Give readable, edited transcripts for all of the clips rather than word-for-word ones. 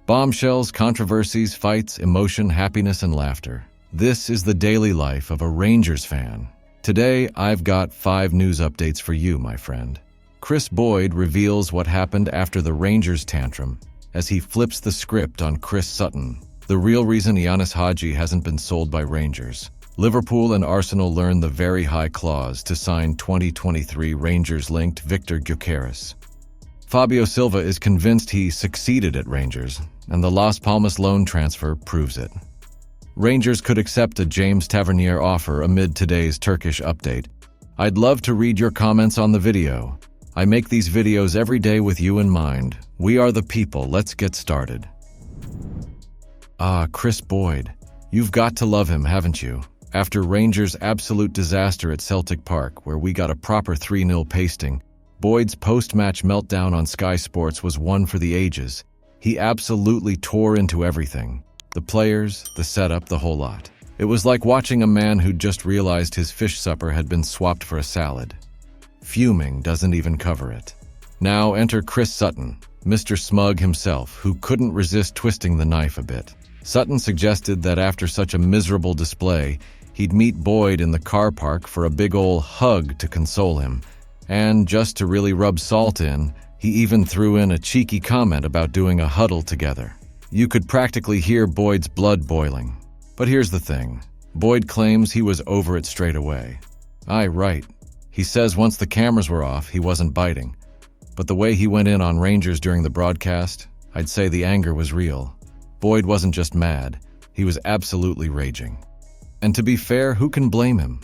Bombshells, controversies, fights, emotion, happiness, and laughter. This is the daily life of a Rangers fan. Today, I've got 5 news updates for you, my friend. Chris Boyd reveals what happened after the Rangers tantrum as he flips the script on Chris Sutton, the real reason Hagi hasn't been sold by Rangers. Liverpool and Arsenal learned the very high clause to sign 2023 Rangers-linked Victor Gyökeres. Fabio Silva is convinced he succeeded at Rangers, and the Las Palmas loan transfer proves it. Rangers could accept a James Tavernier offer amid today's Turkish update. I'd love to read your comments on the video. I make these videos every day with you in mind. We are the people, let's get started. Chris Boyd. You've got to love him, haven't you? After Rangers' absolute disaster at Celtic Park, where we got a proper 3-0 pasting, Boyd's post-match meltdown on Sky Sports was one for the ages. He absolutely tore into everything. The players, the setup, the whole lot. It was like watching a man who'd just realized his fish supper had been swapped for a salad. Fuming doesn't even cover it. Now enter Chris Sutton, Mr. Smug himself, who couldn't resist twisting the knife a bit. Sutton suggested that after such a miserable display, he'd meet Boyd in the car park for a big ol' hug to console him. And just to really rub salt in, he even threw in a cheeky comment about doing a huddle together. You could practically hear Boyd's blood boiling. But here's the thing. Boyd claims he was over it straight away. Right. He says once the cameras were off, he wasn't biting. But the way he went in on Rangers during the broadcast, I'd say the anger was real. Boyd wasn't just mad, he was absolutely raging. And to be fair, who can blame him?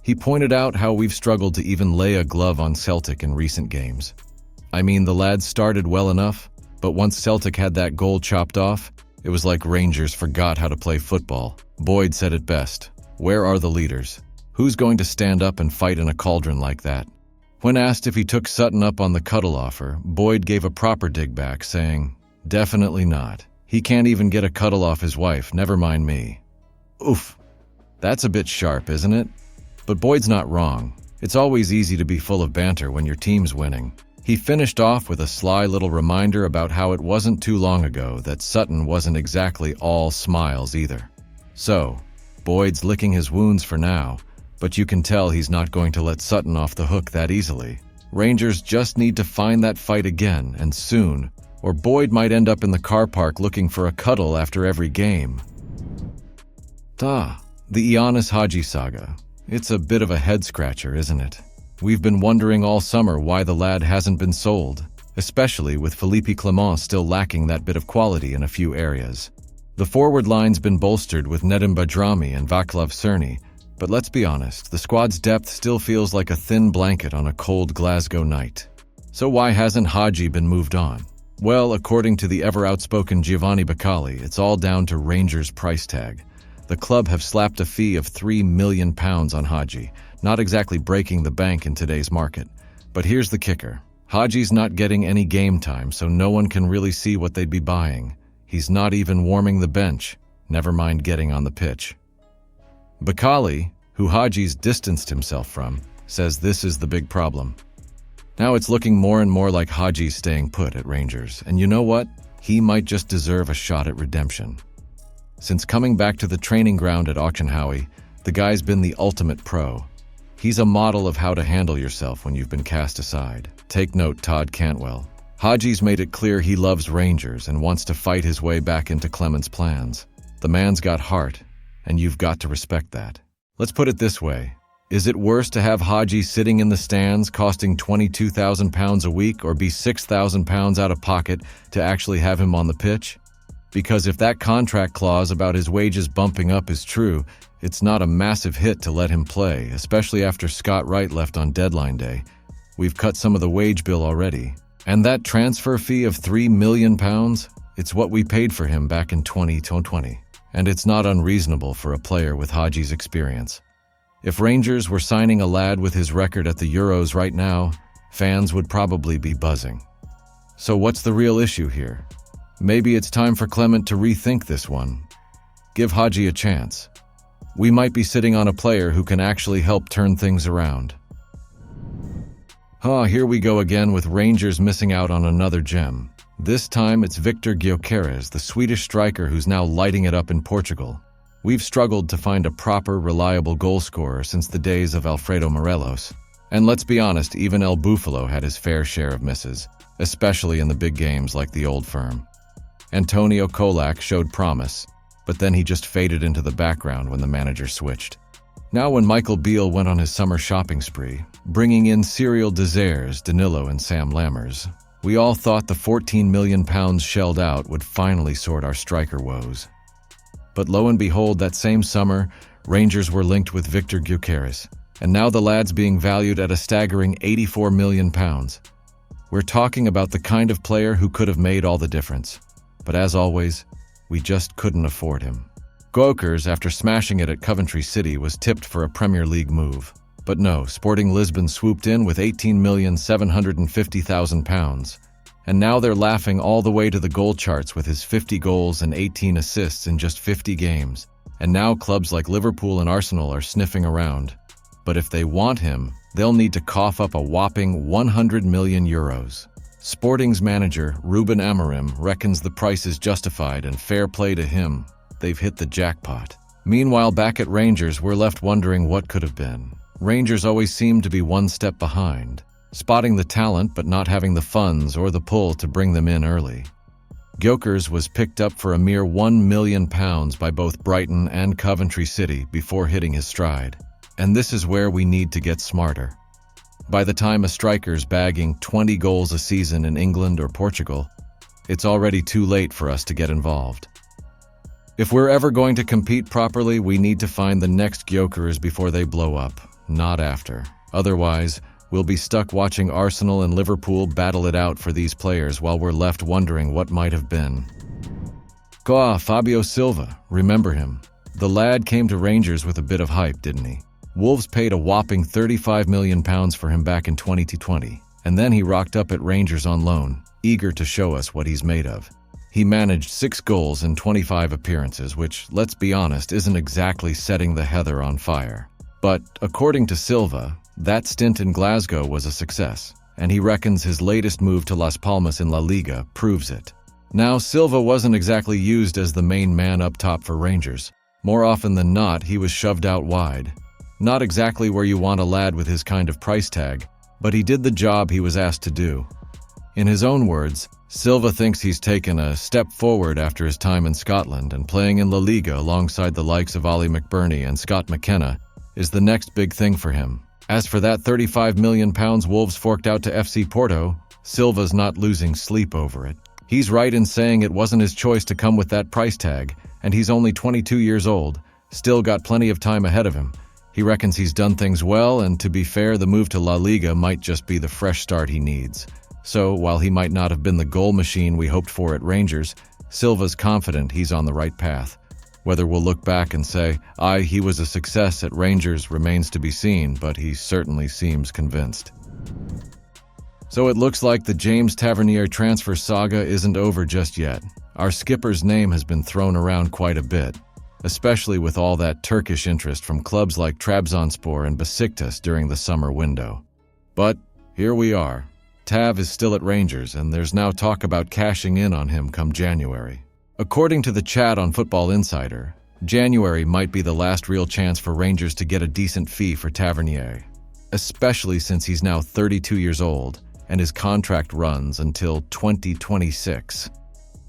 He pointed out how we've struggled to even lay a glove on Celtic in recent games. I mean, the lads started well enough, but once Celtic had that goal chopped off, it was like Rangers forgot how to play football. Boyd said it best. Where are the leaders? Who's going to stand up and fight in a cauldron like that? When asked if he took Sutton up on the cuddle offer, Boyd gave a proper dig back, saying, "Definitely not. He can't even get a cuddle off his wife, never mind me." Oof. That's a bit sharp, isn't it? But Boyd's not wrong. It's always easy to be full of banter when your team's winning. He finished off with a sly little reminder about how it wasn't too long ago that Sutton wasn't exactly all smiles either. So, Boyd's licking his wounds for now, but you can tell he's not going to let Sutton off the hook that easily. Rangers just need to find that fight again, and soon, or Boyd might end up in the car park looking for a cuddle after every game. The Haji saga. It's a bit of a head-scratcher, isn't it? We've been wondering all summer why the lad hasn't been sold, especially with Philippe Clement still lacking that bit of quality in a few areas. The forward line's been bolstered with Nedim Badrami and Vaclav Cerny, but let's be honest, the squad's depth still feels like a thin blanket on a cold Glasgow night. So why hasn't Haji been moved on? Well, according to the ever-outspoken Giovanni Bacali, it's all down to Rangers' price tag. The club have slapped a fee of £3 million on Haji, not exactly breaking the bank in today's market. But here's the kicker. Haji's not getting any game time, so no one can really see what they'd be buying. He's not even warming the bench, never mind getting on the pitch. Bacali, who Haji's distanced himself from, says this is the big problem. Now it's looking more and more like Haji's staying put at Rangers, and you know what? He might just deserve a shot at redemption. Since coming back to the training ground at Auchenhowie, the guy's been the ultimate pro. He's a model of how to handle yourself when you've been cast aside. Take note, Todd Cantwell. Haji's made it clear he loves Rangers and wants to fight his way back into Clement's plans. The man's got heart, and you've got to respect that. Let's put it this way. Is it worse to have Haji sitting in the stands costing £22,000 a week or be £6,000 out of pocket to actually have him on the pitch? Because if that contract clause about his wages bumping up is true, it's not a massive hit to let him play, especially after Scott Wright left on deadline day. We've cut some of the wage bill already. And that transfer fee of £3 million, it's what we paid for him back in 2020. And it's not unreasonable for a player with Haji's experience. If Rangers were signing a lad with his record at the Euros right now, fans would probably be buzzing. So what's the real issue here? Maybe it's time for Clement to rethink this one. Give Haji a chance. We might be sitting on a player who can actually help turn things around. Here we go again with Rangers missing out on another gem. This time it's Victor Gyökeres, the Swedish striker who's now lighting it up in Portugal. We've struggled to find a proper, reliable goal scorer since the days of Alfredo Morelos. And let's be honest, even El Bufalo had his fair share of misses, especially in the big games like the Old Firm. Antonio Kolak showed promise, but then he just faded into the background when the manager switched. Now when Michael Beale went on his summer shopping spree, bringing in Cyril Desires, Danilo and Sam Lammers, we all thought the £14 million shelled out would finally sort our striker woes. But lo and behold, that same summer, Rangers were linked with Victor Gyökeres, and now the lad's being valued at a staggering £84 million. We're talking about the kind of player who could have made all the difference. But as always, we just couldn't afford him. Gyökeres, after smashing it at Coventry City, was tipped for a Premier League move. But no, Sporting Lisbon swooped in with £18,750,000. And now they're laughing all the way to the goal charts with his 50 goals and 18 assists in just 50 games. And now clubs like Liverpool and Arsenal are sniffing around. But if they want him, they'll need to cough up a whopping €100 million. Sporting's manager, Ruben Amorim, reckons the price is justified, and fair play to him. They've hit the jackpot. Meanwhile, back at Rangers, we're left wondering what could have been. Rangers always seem to be one step behind, spotting the talent but not having the funds or the pull to bring them in early. Gyökeres was picked up for a mere £1 million by both Brighton and Coventry City before hitting his stride. And this is where we need to get smarter. By the time a striker's bagging 20 goals a season in England or Portugal, it's already too late for us to get involved. If we're ever going to compete properly, we need to find the next Gyökeres before they blow up, not after. Otherwise, we'll be stuck watching Arsenal and Liverpool battle it out for these players while we're left wondering what might have been. Fabio Silva, remember him? The lad came to Rangers with a bit of hype, didn't he? Wolves paid a whopping £35 million for him back in 2020, and then he rocked up at Rangers on loan, eager to show us what he's made of. He managed 6 goals in 25 appearances, which, let's be honest, isn't exactly setting the heather on fire. But, according to Silva, that stint in Glasgow was a success, and he reckons his latest move to Las Palmas in La Liga proves it. Now, Silva wasn't exactly used as the main man up top for Rangers. More often than not, he was shoved out wide. Not exactly where you want a lad with his kind of price tag, but he did the job he was asked to do. In his own words, Silva thinks he's taken a step forward after his time in Scotland, and playing in La Liga alongside the likes of Ollie McBurney and Scott McKenna is the next big thing for him. As for that £35 million Wolves forked out to FC Porto, Silva's not losing sleep over it. He's right in saying it wasn't his choice to come with that price tag, and he's only 22 years old, still got plenty of time ahead of him. He reckons he's done things well, and to be fair, the move to La Liga might just be the fresh start he needs. So, while he might not have been the goal machine we hoped for at Rangers, Silva's confident he's on the right path. Whether we'll look back and say, he was a success at Rangers remains to be seen, but he certainly seems convinced. So it looks like the James Tavernier transfer saga isn't over just yet. Our skipper's name has been thrown around quite a bit, especially with all that Turkish interest from clubs like Trabzonspor and Besiktas during the summer window. But here we are. Tav is still at Rangers, and there's now talk about cashing in on him come January. According to the chat on Football Insider, January might be the last real chance for Rangers to get a decent fee for Tavernier, especially since he's now 32 years old and his contract runs until 2026.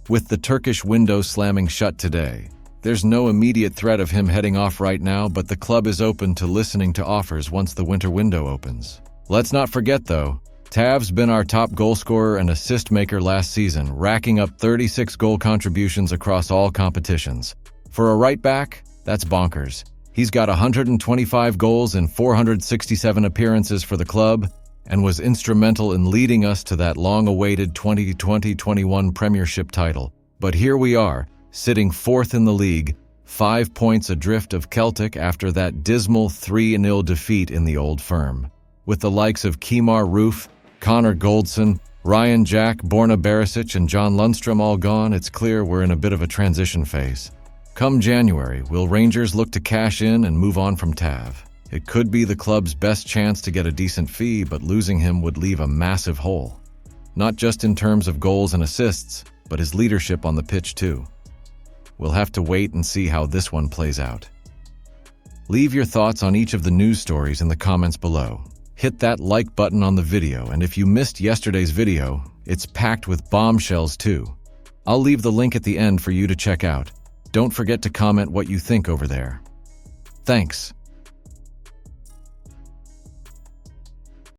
With the Turkish window slamming shut today, there's no immediate threat of him heading off right now, but the club is open to listening to offers once the winter window opens. Let's not forget, though, Tav's been our top goalscorer and assist maker last season, racking up 36 goal contributions across all competitions. For a right back, that's bonkers. He's got 125 goals in 467 appearances for the club and was instrumental in leading us to that long-awaited 2020-21 Premiership title. But here we are, sitting 4th in the league, 5 points adrift of Celtic after that dismal 3-0 defeat in the Old Firm. With the likes of Kemar Roof, Connor Goldson, Ryan Jack, Borna Barisic, and John Lundstrom all gone, it's clear we're in a bit of a transition phase. Come January, will Rangers look to cash in and move on from Tav? It could be the club's best chance to get a decent fee, but losing him would leave a massive hole. not just in terms of goals and assists, but his leadership on the pitch too. We'll have to wait and see how this one plays out. Leave your thoughts on each of the news stories in the comments below. Hit that like button on the video, and if you missed yesterday's video, it's packed with bombshells too. I'll leave the link at the end for you to check out. Don't forget to comment what you think over there. Thanks.